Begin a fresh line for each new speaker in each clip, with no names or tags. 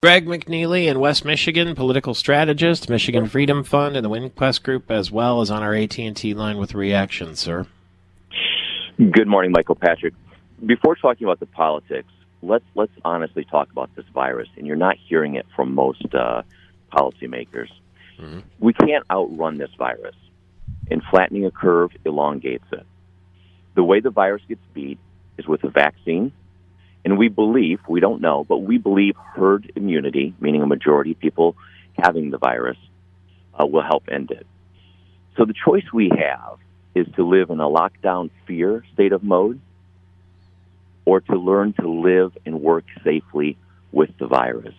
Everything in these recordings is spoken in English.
Greg McNeilly in West Michigan, political strategist, Michigan Freedom Fund, and the WinQuest Group, as well as on our AT&T line with reactions, sir.
Good morning, Michael Patrick. Before talking about the politics, let's honestly talk about this virus, and you're not hearing it from most policymakers. Mm-hmm. We can't outrun this virus, and flattening a curve elongates it. The way the virus gets beat is with a vaccine, and we believe, we don't know, but we believe herd immunity, meaning a majority of people having the virus, will help end it. So the choice we have is to live in a lockdown fear state of mode, or to learn to live and work safely with the virus.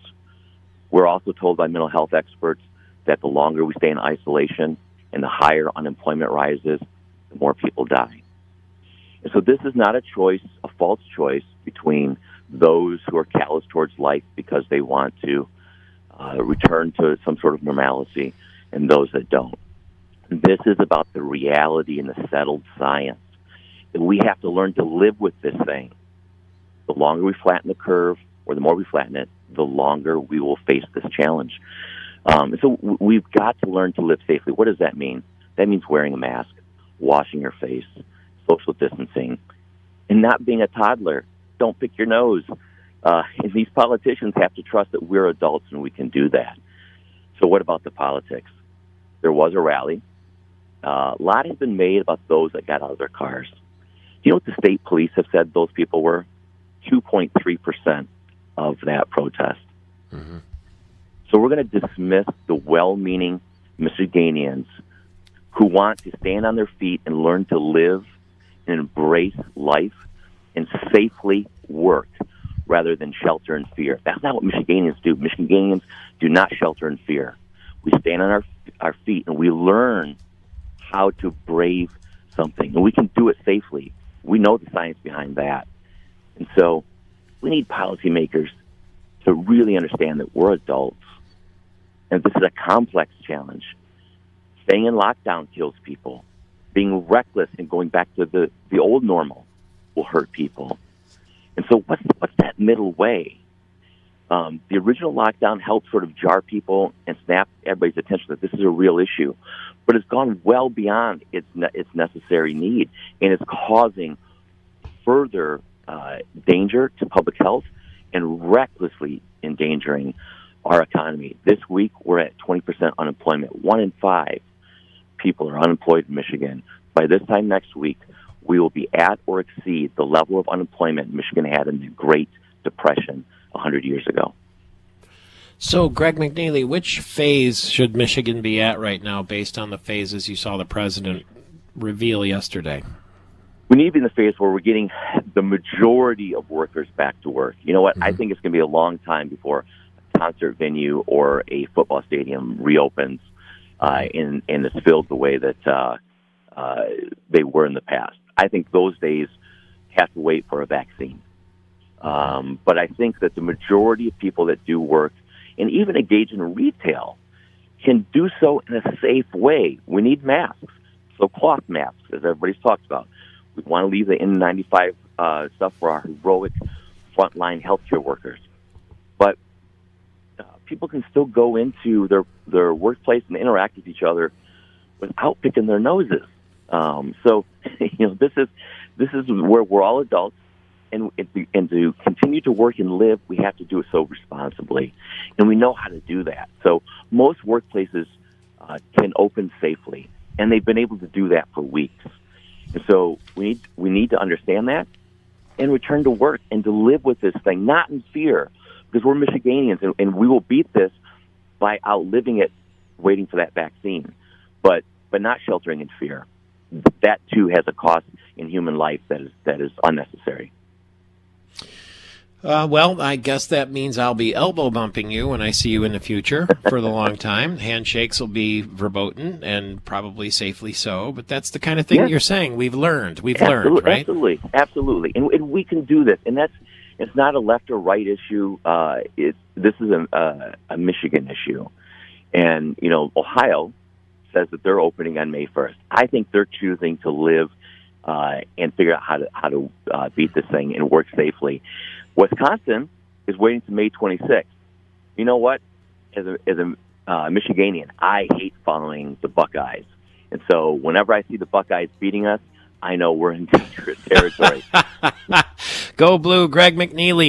We're also told by mental health experts that the longer we stay in isolation and the higher unemployment rises, the more people die. And so this is not a choice, a false choice between those who are callous towards life because they want to return to some sort of normalcy and those that don't. This is about the reality and the settled science. And we have to learn to live with this thing. The longer we flatten the curve, or the more we flatten it, the longer we will face this challenge. So we've got to learn to live safely. What does that mean? That means wearing a mask, washing your face, social distancing, and not being a toddler. Don't pick your nose. And these politicians have to trust that we're adults and we can do that. So what about the politics? There was a rally. A lot has been made about those that got out of their cars. Do you know what the state police have said those people were? 2.3% of that protest. Mm-hmm. So we're going to dismiss the well-meaning Michiganians who want to stand on their feet and learn to live and embrace life and safely work rather than shelter in fear. That's not what Michiganians do. Michiganians do not shelter in fear. We stand on our feet and we learn how to brave something. And we can do it safely. We know the science behind that. And so we need policymakers to really understand that we're adults. And this is a complex challenge. Staying in lockdown kills people. Being reckless and going back to the old normal will hurt people. And so what's that middle way? The original lockdown helped sort of jar people and snap everybody's attention that this is a real issue. But it's gone well beyond its necessary need, and it's causing further danger to public health and recklessly endangering our economy. This week, we're at 20% unemployment. 1 in 5 people are unemployed in Michigan. By this time next week, we will be at or exceed the level of unemployment Michigan had in the Great Depression 100 years ago.
So, Greg McNeilly, which phase should Michigan be at right now based on the phases you saw the president reveal yesterday?
We need to be in the phase where we're getting the majority of workers back to work. You know what? Mm-hmm. I think it's going to be a long time before a concert venue or a football stadium reopens and is filled the way that they were in the past. I think those days have to wait for a vaccine. But I think that the majority of people that do work and even engage in retail can do so in a safe way. We need masks, so cloth masks, as everybody's talked about. We want to leave the N95 stuff for our heroic frontline healthcare workers. But people can still go into their workplace and interact with each other without picking their noses. So, this is where we're all adults, and to continue to work and live, we have to do it so responsibly, and we know how to do that. So most workplaces can open safely, and they've been able to do that for weeks. And so we need to understand that and return to work and to live with this thing, not in fear, because we're Michiganians, and we will beat this by outliving it, waiting for that vaccine, but not sheltering in fear. That too has a cost in human life that is unnecessary.
Well, I guess that means I'll be elbow bumping you when I see you in the future for the long time. Handshakes will be verboten and probably safely so, but that's the kind of thing you're saying. We've learned, right?
Absolutely. And we can do this. And it's not a left or right issue. This is a Michigan issue. And, Ohio says that they're opening on May 1st. I think they're choosing to live and figure out how to beat this thing and work safely. Wisconsin is waiting to May 26th. you know what? As a Michiganian, I hate following the Buckeyes. And so whenever I see the Buckeyes beating us, I know we're in dangerous territory.
Go Blue, Greg McNeilly.